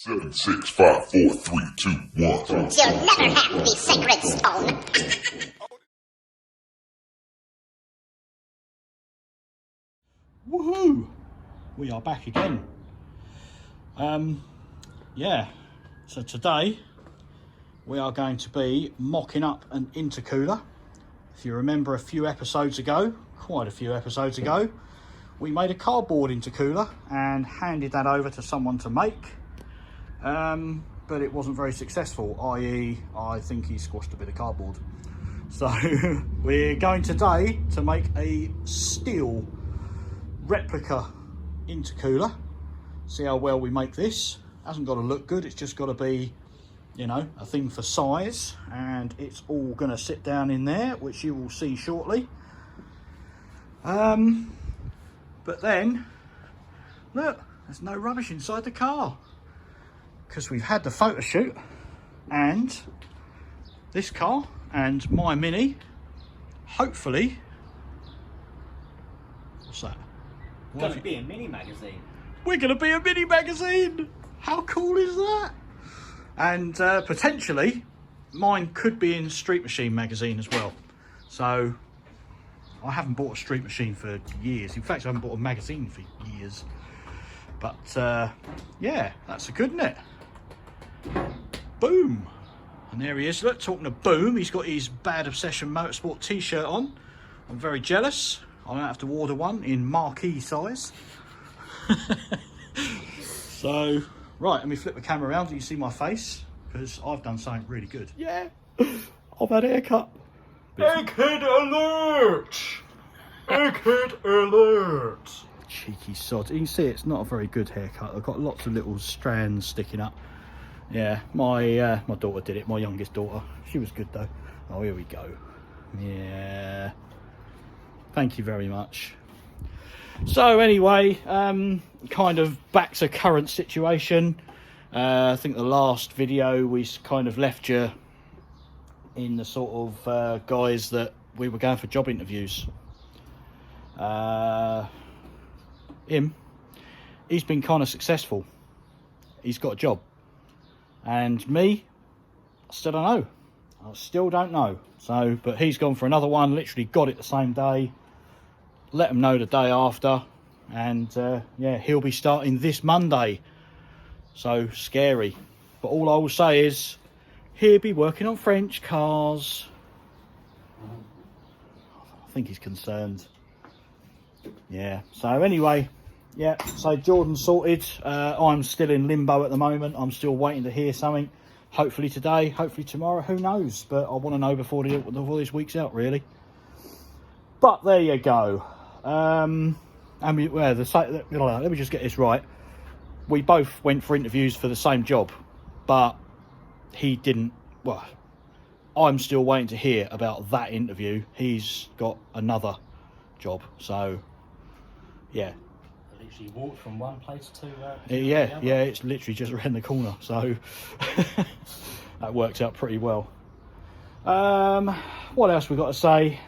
7, 6, 5, 4, 3, 2, 1. You'll never have the sacred stone. Woohoo! We are back again. Yeah, so today we are going to be mocking up an intercooler. If you remember a few episodes ago, quite a few episodes ago, we made a cardboard intercooler and handed that over to someone to make. But it wasn't very successful, i.e. I think he squashed a bit of cardboard. So we're going today to make a steel replica intercooler. See how well we make this. Hasn't got to look good, it's just got to be, you know, a thing for size, and it's all going to sit down in there, which you will see shortly. But then look, there's no rubbish inside the car because we've had the photo shoot, and this car and my Mini, hopefully, what's that? Going to be a mini magazine. We're going to be a mini magazine. How cool is that? And potentially mine could be in Street Machine magazine as well. So I haven't bought a Street Machine for years. In fact, I haven't bought a magazine for years. But yeah, that's good, isn't it? Boom. And there he is. Look, talking of boom, he's got his Bad Obsession Motorsport t-shirt on. I'm very jealous. I don't have to order one in marquee size. So, right, let me flip the camera around so you see my face, because I've done something really good. Yeah, I've had a haircut. Egghead alert! Egghead alert! Cheeky sod. You can see it's not a very good haircut. I've got lots of little strands sticking up. Yeah, my daughter did it, my youngest daughter. She was good though. Oh, here we go. Yeah. Thank you very much. So anyway, kind of back to current situation. I think the last video we kind of left you in the sort of guise that we were going for job interviews. He's been kind of successful. He's got a job. And me, I still don't know. I still don't know. So, but he's gone for another one, literally got it the same day. Let him know the day after, and yeah, he'll be starting this Monday. So scary, but all I will say is he'll be working on French cars. I think he's concerned. Yeah, so anyway, yeah, so Jordan's sorted. I'm still in limbo at the moment. I'm still waiting to hear something, hopefully today, hopefully tomorrow, who knows, but I want to know before this week's out, really. But there you go. And let me just get this right. We both went for interviews for the same job, but he didn't. Well, I'm still waiting to hear about that interview. He's got another job, so yeah. I literally walked from one place to yeah, it's literally just around the corner, so that works out pretty well. What else we got to say?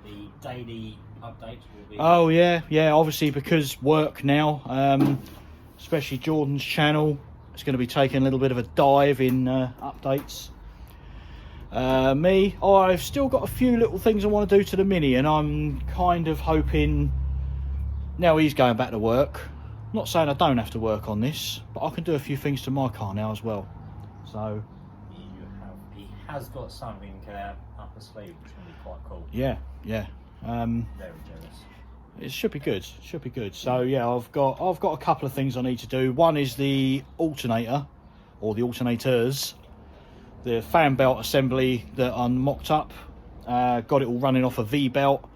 The daily updates will be... Oh yeah, obviously because work now, especially Jordan's channel, it's going to be taking a little bit of a dive in updates. Me, I've still got a few little things I want to do to the Mini, and I'm kind of hoping, now he's going back to work, I'm not saying I don't have to work on this, but I can do a few things to my car now as well. So he has got something up his sleeve, which will be quite cool. yeah. Very jealous. It should be good. So yeah, I've got a couple of things I need to do. One is the alternator, or the alternators, the fan belt assembly that I mocked up. Got it all running off a V-belt.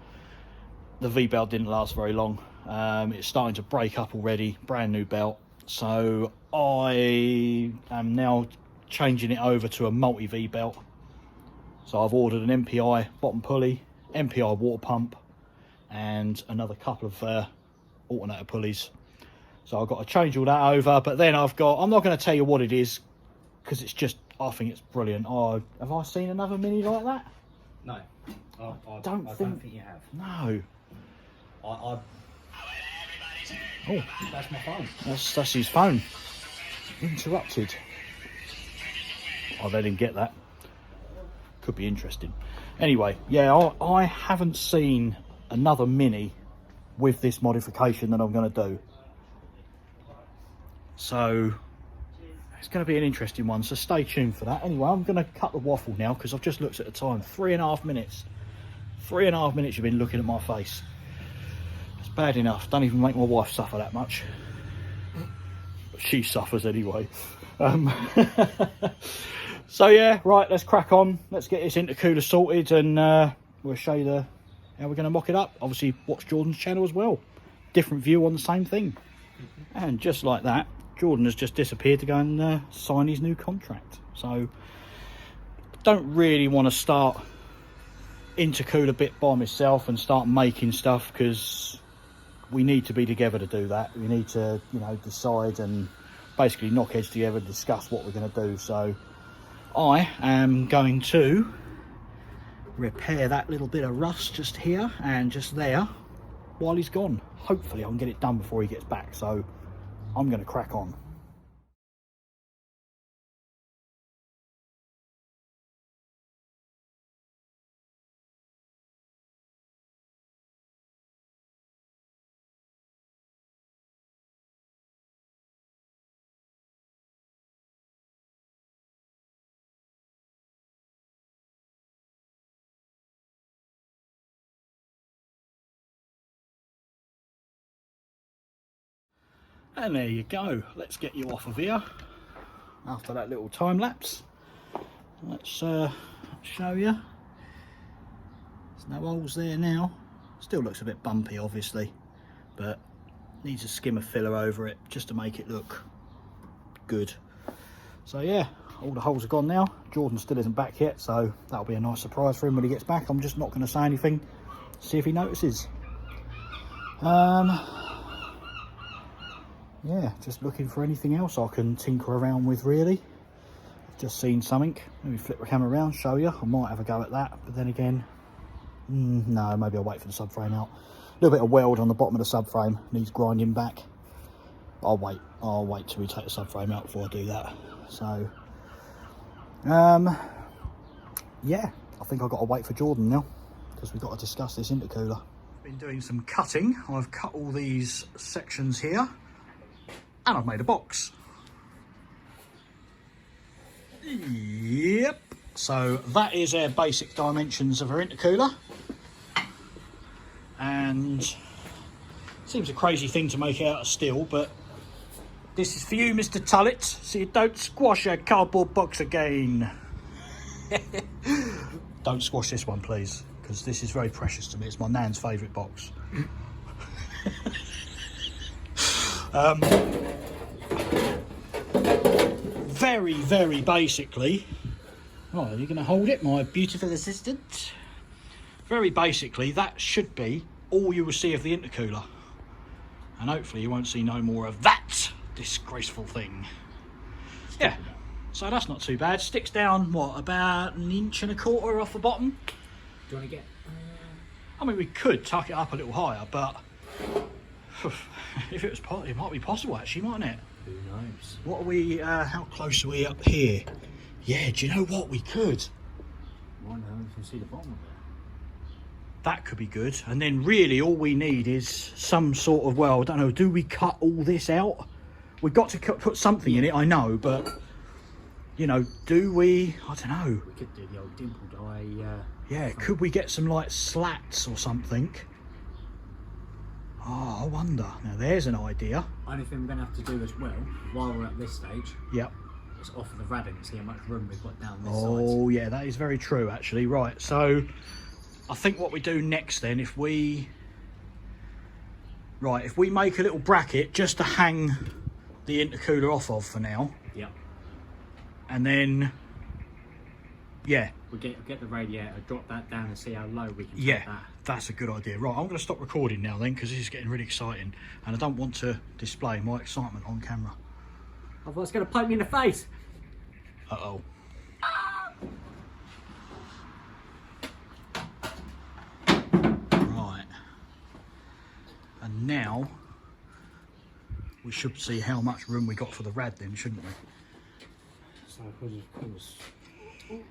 The V-belt didn't last very long. It's starting to break up already. Brand new belt. So I am now changing it over to a multi V-belt. So I've ordered an MPI bottom pulley, MPI water pump, and another couple of alternator pulleys. So I've got to change all that over, but then I'm not going to tell you what it is, because it's just, I think it's brilliant. Oh, have I seen another Mini like that? No. I don't think you have. No. Oh, Oh, that's my phone. that's his phone. interrupted. I didn't get that. Could be interesting. Anyway, yeah, I haven't seen another Mini with this modification that I'm going to do. So it's going to be an interesting one, so stay tuned for that. Anyway, I'm going to cut the waffle now because I've just looked at the time. 3.5 minutes. 3.5 minutes you've been looking at my face. It's bad enough. Don't even make my wife suffer that much. But she suffers anyway. So yeah, right, let's crack on. Let's get this intercooler sorted, and we'll show you how we're going to mock it up. Obviously, watch Jordan's channel as well. Different view on the same thing. And just like that, Jordan has just disappeared to go and sign his new contract. So, don't really want to start intercooler bit by myself and start making stuff, because we need to be together to do that. We need to, you know, decide and basically knock heads together and discuss what we're going to do. So I am going to repair that little bit of rust just here and just there while he's gone. Hopefully I can get it done before he gets back, so I'm going to crack on. And there you go. Let's get you off of here after that little time lapse. Let's show you. There's no holes there now. Still looks a bit bumpy, obviously, but needs a skim of filler over it just to make it look good. So yeah, all the holes are gone now. Jordan still isn't back yet, so that'll be a nice surprise for him when he gets back. I'm just not going to say anything, see if he notices. Yeah, just looking for anything else I can tinker around with, really. I've just seen something. Maybe flip the camera around, show you. I might have a go at that, but then again, no, maybe I'll wait for the subframe out. A little bit of weld on the bottom of the subframe, needs grinding back. I'll wait till we take the subframe out before I do that. So, yeah, I think I've got to wait for Jordan now, because we've got to discuss this intercooler. I've been doing some cutting. I've cut all these sections here, and I've made a box. Yep. So that is our basic dimensions of our intercooler. And it seems a crazy thing to make out of steel, but this is for you, Mr. Tullett, so you don't squash a cardboard box again. Don't squash this one, please, because this is very precious to me. It's my nan's favourite box. Very, very basically, oh, you're going to hold it, my beautiful assistant? Very basically, that should be all you will see of the intercooler. And hopefully you won't see no more of that disgraceful thing. Yeah, so that's not too bad. Sticks down, what, about 1.25 inches off the bottom? Do you want to get... I mean, we could tuck it up a little higher, but if it was possible, it might be possible actually, mightn't it? Who knows? What are we, how close are we up here? Yeah, do you know what? We could. Why not? You can see the bottom of it. That could be good. And then really all we need is some sort of, well, I don't know, do we cut all this out? We've got to put something in it, I know, but, you know, do we? I don't know. We could do the old dimple dye. Yeah, could we get some, like, slats or something? Oh, I wonder. Now, there's an idea. Only thing we're going to have to do as well, while we're at this stage, Yep. is offer the rabbit and see how much room we've got down this side. Oh, yeah, that is very true, actually. Right, so I think what we do next then, if we make a little bracket just to hang the intercooler off of for now. Yep. And then, yeah. We'll get the radiator, drop that down and see how low we can take that. That's a good idea. Right, I'm going to stop recording now then, because this is getting really exciting. And I don't want to display my excitement on camera. Otherwise it's going to poke me in the face. Uh-oh. Right. And now we should see how much room we got for the rad then, shouldn't we? So, of course.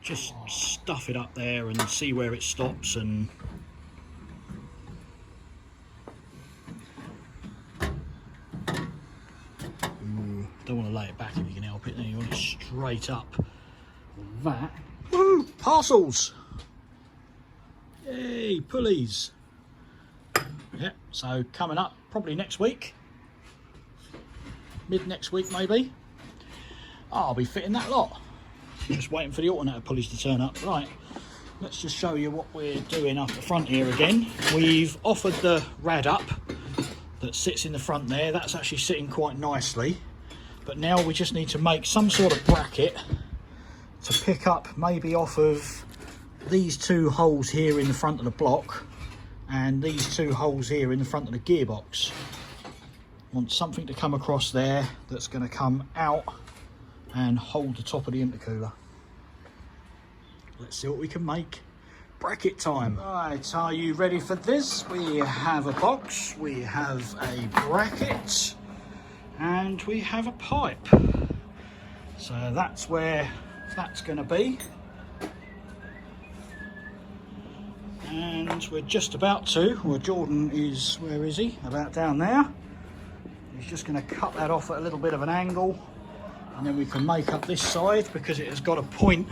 Just stuff it up there and see where it stops. And don't want to lay it back if you can help it, then you want it straight up. That. Woo! Parcels! Yay, pulleys! Yep, so coming up probably next week. Mid next week maybe. I'll be fitting that lot. Just waiting for the alternator pulleys to turn up. Right, let's just show you what we're doing up the front here again. We've offered the rad up that sits in the front there. That's actually sitting quite nicely. But now we just need to make some sort of bracket to pick up maybe off of these two holes here in the front of the block and these two holes here in the front of the gearbox. Want something to come across there that's going to come out and hold the top of the intercooler. Let's see what we can make. Bracket time. Right, are you ready for this? We have a box, we have a bracket, and we have a pipe. So that's where that's going to be. And we're just about to, well, Jordan is, where is he? About down there. He's just going to cut that off at a little bit of an angle, and then we can make up this side because it has got a point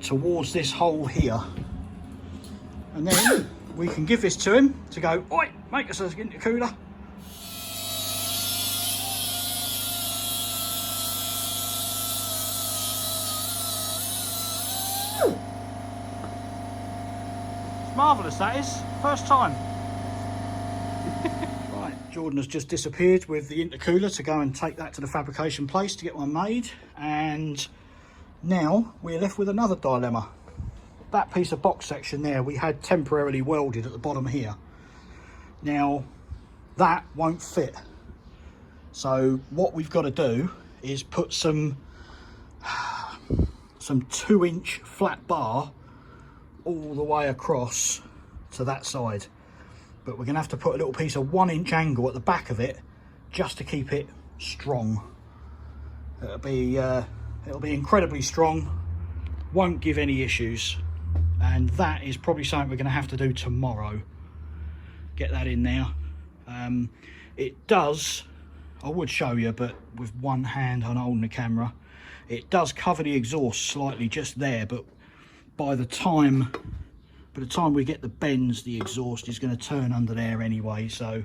towards this hole here. And then we can give this to him to go, oi, make us an intercooler. It's marvellous, that is. First time. Right, Jordan has just disappeared with the intercooler to go and take that to the fabrication place to get one made. And now we're left with another dilemma. That piece of box section there we had temporarily welded at the bottom here. Now that won't fit. So what we've got to do is put some 2-inch flat bar all the way across to that side. But we're going to have to put a little piece of 1-inch angle at the back of it just to keep it strong. It'll be incredibly strong, won't give any issues, and that is probably something we're going to have to do tomorrow. Get that in there. It does, I would show you, but with one hand on holding the camera, it does cover the exhaust slightly just there, but by the time we get the bends, the exhaust is going to turn under there anyway, so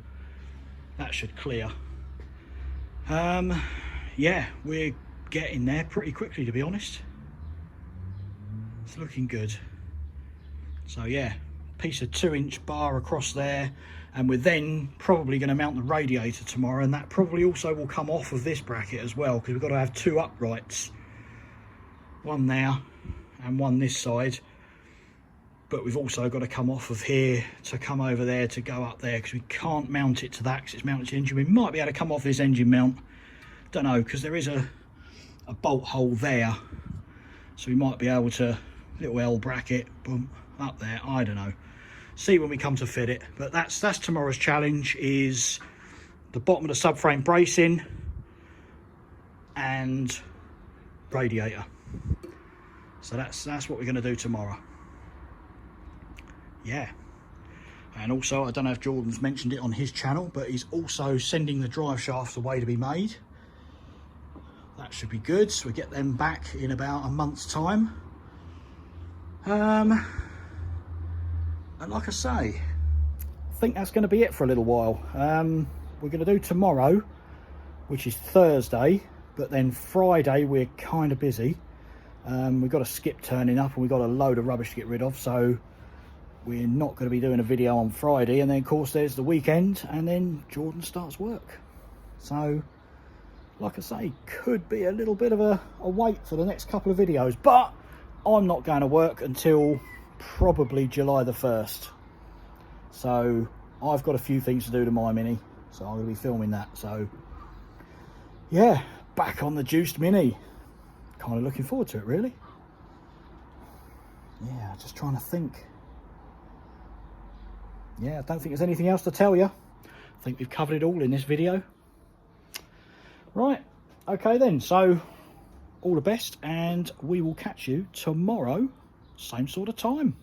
that should clear. Yeah, we're getting there pretty quickly, to be honest. It's looking good. So yeah, piece of 2-inch bar across there, and we're then probably going to mount the radiator tomorrow, and that probably also will come off of this bracket as well, because we've got to have 2 uprights, one there and one this side. But we've also got to come off of here to come over there to go up there, because we can't mount it to that because it's mounted to the engine. We might be able to come off this engine mount, don't know, because there is a bolt hole there, so we might be able to, little L bracket, boom, up there, I don't know. See when we come to fit it. But that's tomorrow's challenge, is the bottom of the subframe bracing and radiator. So that's what we're going to do tomorrow. Yeah. And also, I don't know if Jordan's mentioned it on his channel, but he's also sending the drive shafts away to be made. That should be good. So we get them back in about a month's time. And like I say, I think that's going to be it for a little while. We're going to do tomorrow, which is Thursday, but then Friday we're kind of busy. We've got a skip turning up and we've got a load of rubbish to get rid of, so we're not going to be doing a video on Friday. And then of course there's the weekend, and then Jordan starts work. So like I say, could be a little bit of a wait for the next couple of videos, but I'm not going to work until probably July the 1st. So I've got a few things to do to my Mini, so I'm going to be filming that. So yeah, back on the juiced Mini. Kind of looking forward to it, really. Yeah, just trying to think. Yeah, I don't think there's anything else to tell you. I think we've covered it all in this video. Right, okay then, so all the best, and we will catch you tomorrow, same sort of time.